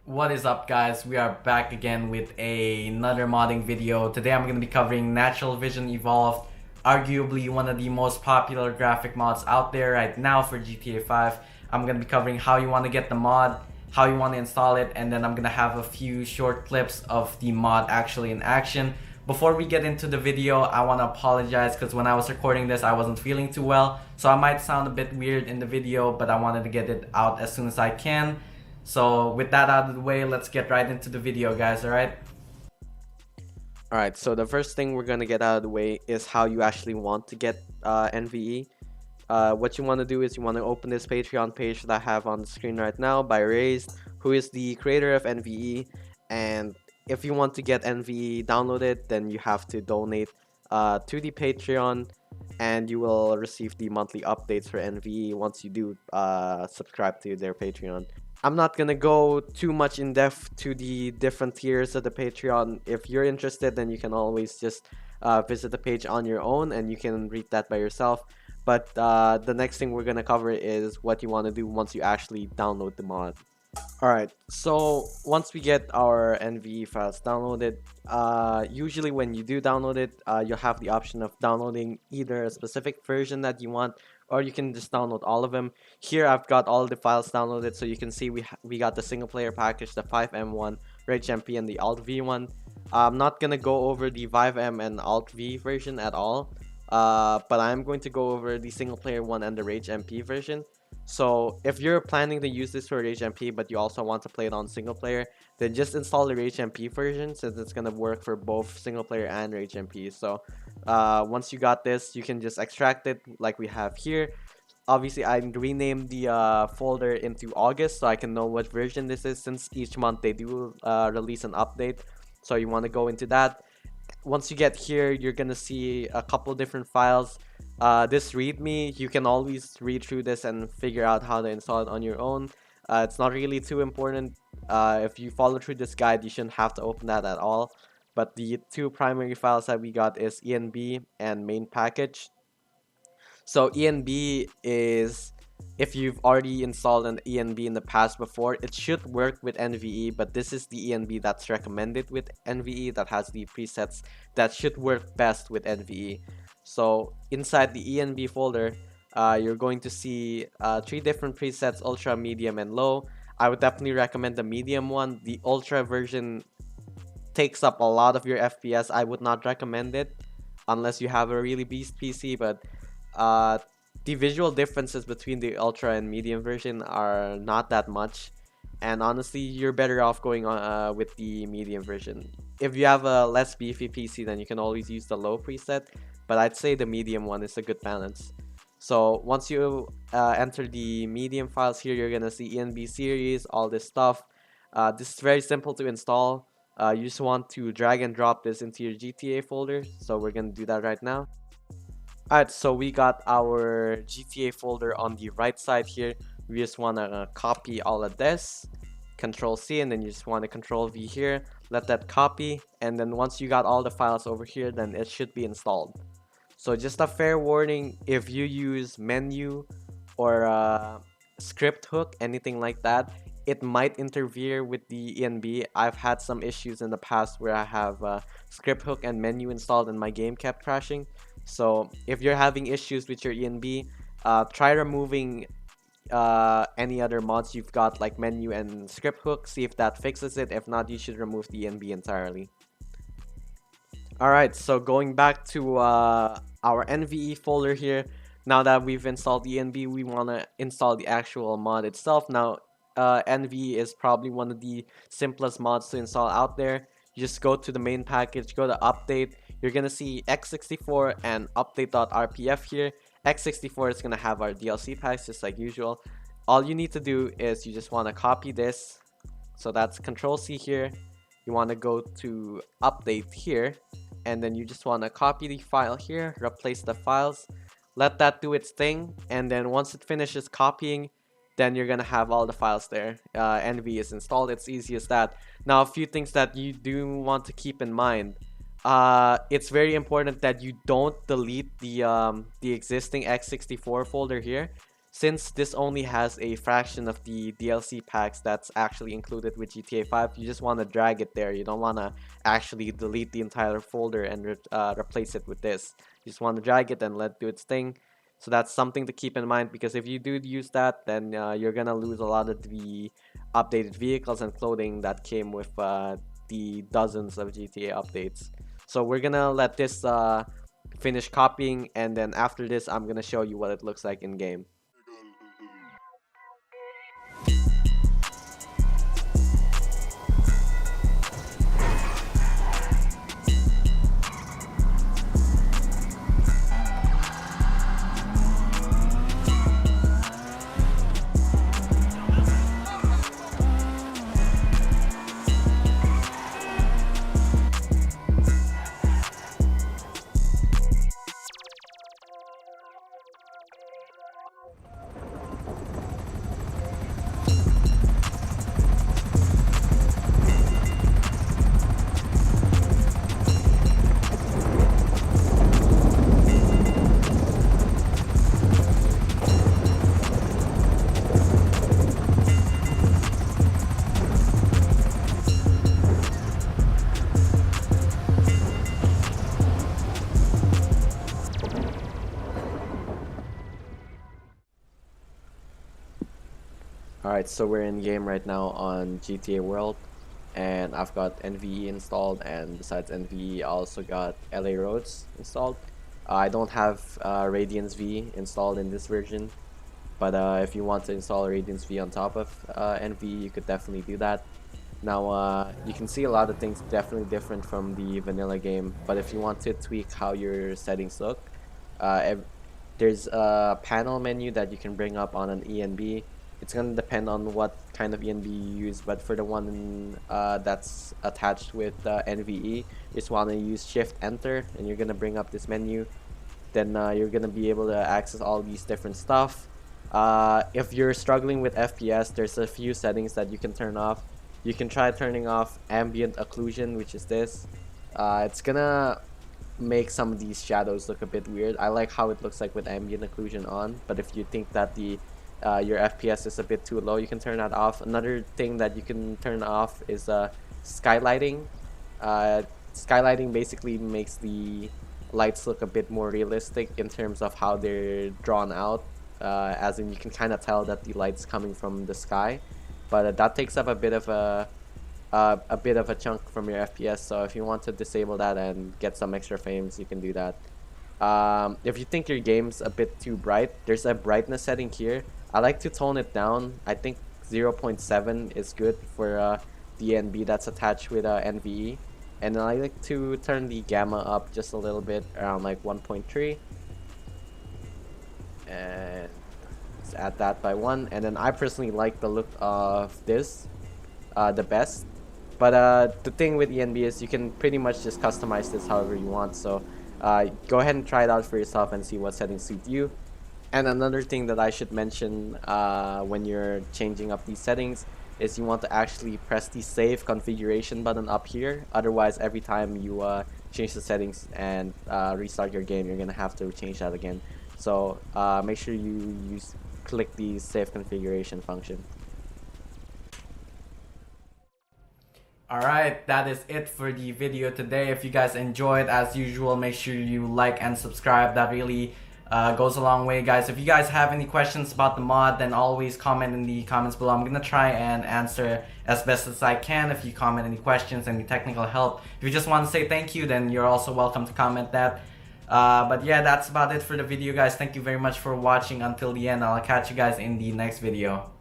What is up, guys? We are back again with another modding video. Today I'm going to be covering NaturalVision Evolved, arguably one of the most popular graphic mods out there right now for GTA 5. I'm going to be covering how you want to get the mod, how you want to install it, and then I'm going to have a few short clips of the mod actually in action. Before we get into the video, I want to apologize because when I was recording this I wasn't feeling too well, so I might sound a bit weird in the video, but I wanted to get it out as soon as I can. So with that out of the way, let's get right into the video, guys, alright? Alright, so the first thing we're going to get out of the way is how you actually want to get NVE. What you want to do is you want to open this Patreon page that I have on the screen right now by Razed, who is the creator of NVE. And if you want to get NVE downloaded, then you have to donate to the Patreon, and you will receive the monthly updates for NVE once you do subscribe to their Patreon. I'm not gonna go too much in depth to the different tiers of the Patreon. If you're interested, then you can always just visit the page on your own and you can read that by yourself. But the next thing we're gonna cover is what you want to do once you actually download the mod. Alright, so once we get our NVE files downloaded, usually when you do download it, you'll have the option of downloading either a specific version that you want, or you can just download all of them. Here I've got all the files downloaded, so you can see we got the single player package, the 5M one, RAGEMP, and the Alt V one. I'm not gonna go over the 5M and Alt V version at all, but I'm going to go over the single player one and the RAGEMP version. So if you're planning to use this for RAGEMP but you also want to play it on single player, then just install the RAGEMP version, since it's gonna work for both single player and RAGEMP. So once you got this, you can just extract it like we have here. Obviously I renamed the folder into August so I can know what version this is, since each month they do release an update. So you want to go into that. Once you get here, you're gonna see a couple different files. This readme, you can always read through this and figure out how to install it on your own. It's not really too important. If you follow through this guide, you shouldn't have to open that at all. But the two primary files that we got is ENB and main package. So ENB is, if you've already installed an ENB in the past before, it should work with NVE, but this is the ENB that's recommended with NVE, that has the presets that should work best with NVE. So inside the ENB folder, you're going to see 3 different presets: ultra, medium, and low. I would definitely recommend the medium one. The ultra version takes up a lot of your FPS. I would not recommend it unless you have a really beast PC, but the visual differences between the ultra and medium version are not that much, and honestly you're better off going on with the medium version. If you have a less beefy PC, then you can always use the low preset, but I'd say the medium one is a good balance. So once you enter the medium files here, you're gonna see ENB series, all this stuff. This is very simple to install. You just want to drag and drop this into your GTA folder, so we're gonna do that right now. Alright, so we got our GTA folder on the right side here. We just want to copy all of this, Control C, and then you just want to Control V here. Let that copy, and then once you got all the files over here, then it should be installed. So just a fair warning, if you use menu or script hook, anything like that, it might interfere with the ENB. I've had some issues in the past where I have script hook and menu installed and my game kept crashing. So if you're having issues with your ENB, try removing any other mods you've got like menu and script hook, see if that fixes it. If not, you should remove the ENB entirely. Alright, so going back to our NVE folder here, now that we've installed the ENB, we want to install the actual mod itself. Now NVE is probably one of the simplest mods to install out there. You just go to the main package, go to update. You're gonna see x64 and update.rpf here. x64 is gonna have our DLC packs just like usual. All you need to do is you just want to copy this. So that's Control C here. You want to go to update here, and then you just want to copy the file here, replace the files, let that do its thing, and then once it finishes copying, then you're gonna have all the files there. NVE is installed. It's easy as that. Now a few things that you do want to keep in mind. It's very important that you don't delete the existing x64 folder here. since this only has a fraction of the DLC packs that's actually included with GTA 5, you just want to drag it there. You don't want to actually delete the entire folder and replace it with this. You just want to drag it and let it do its thing. So that's something to keep in mind, because if you do use that, then you're gonna lose a lot of the updated vehicles and clothing that came with the dozens of GTA updates. So we're gonna let this finish copying, and then after this I'm gonna show you what it looks like in game. Alright, so we're in game right now on GTA World, and I've got NVE installed, and besides NVE I also got LA Roads installed. I don't have Radiance V installed in this version, but if you want to install Radiance V on top of NVE, you could definitely do that. Now you can see a lot of things definitely different from the vanilla game, but if you want to tweak how your settings look, there's a panel menu that you can bring up on an ENB. It's gonna depend on what kind of ENB you use, but for the one that's attached with NVE, you just want to use Shift Enter, and you're gonna bring up this menu. Then you're gonna be able to access all these different stuff. If you're struggling with FPS, there's a few settings that you can turn off. You can try turning off ambient occlusion, which is this. It's gonna make some of these shadows look a bit weird. I like how it looks like with ambient occlusion on, but if you think that your FPS is a bit too low, you can turn that off. Another thing that you can turn off is skylighting. Skylighting basically makes the lights look a bit more realistic in terms of how they're drawn out, as in you can kind of tell that the light's coming from the sky, but that takes up a bit of a chunk from your FPS. So if you want to disable that and get some extra frames, you can do that. If you think your game's a bit too bright, there's a brightness setting here. I like to tone it down. I think 0.7 is good for the ENB that's attached with NVE, and then I like to turn the gamma up just a little bit, around like 1.3, and let's add that by 1. And then I personally like the look of this the best, but the thing with ENB is you can pretty much just customize this however you want. So go ahead and try it out for yourself and see what settings suit you. And another thing that I should mention when you're changing up these settings is you want to actually press the save configuration button up here. Otherwise, every time you change the settings and restart your game, you're gonna have to change that again. So make sure you click the save configuration function. Alright, that is it for the video today. If you guys enjoyed, as usual, make sure you like and subscribe. That really goes a long way, guys. If you guys have any questions about the mod, then always comment in the comments below. I'm gonna try and answer as best as I can. If you comment any questions, any technical help, if you just want to say thank you, then you're also welcome to comment that. But yeah, that's about it for the video, guys. Thank you very much for watching until the end. I'll catch you guys in the next video.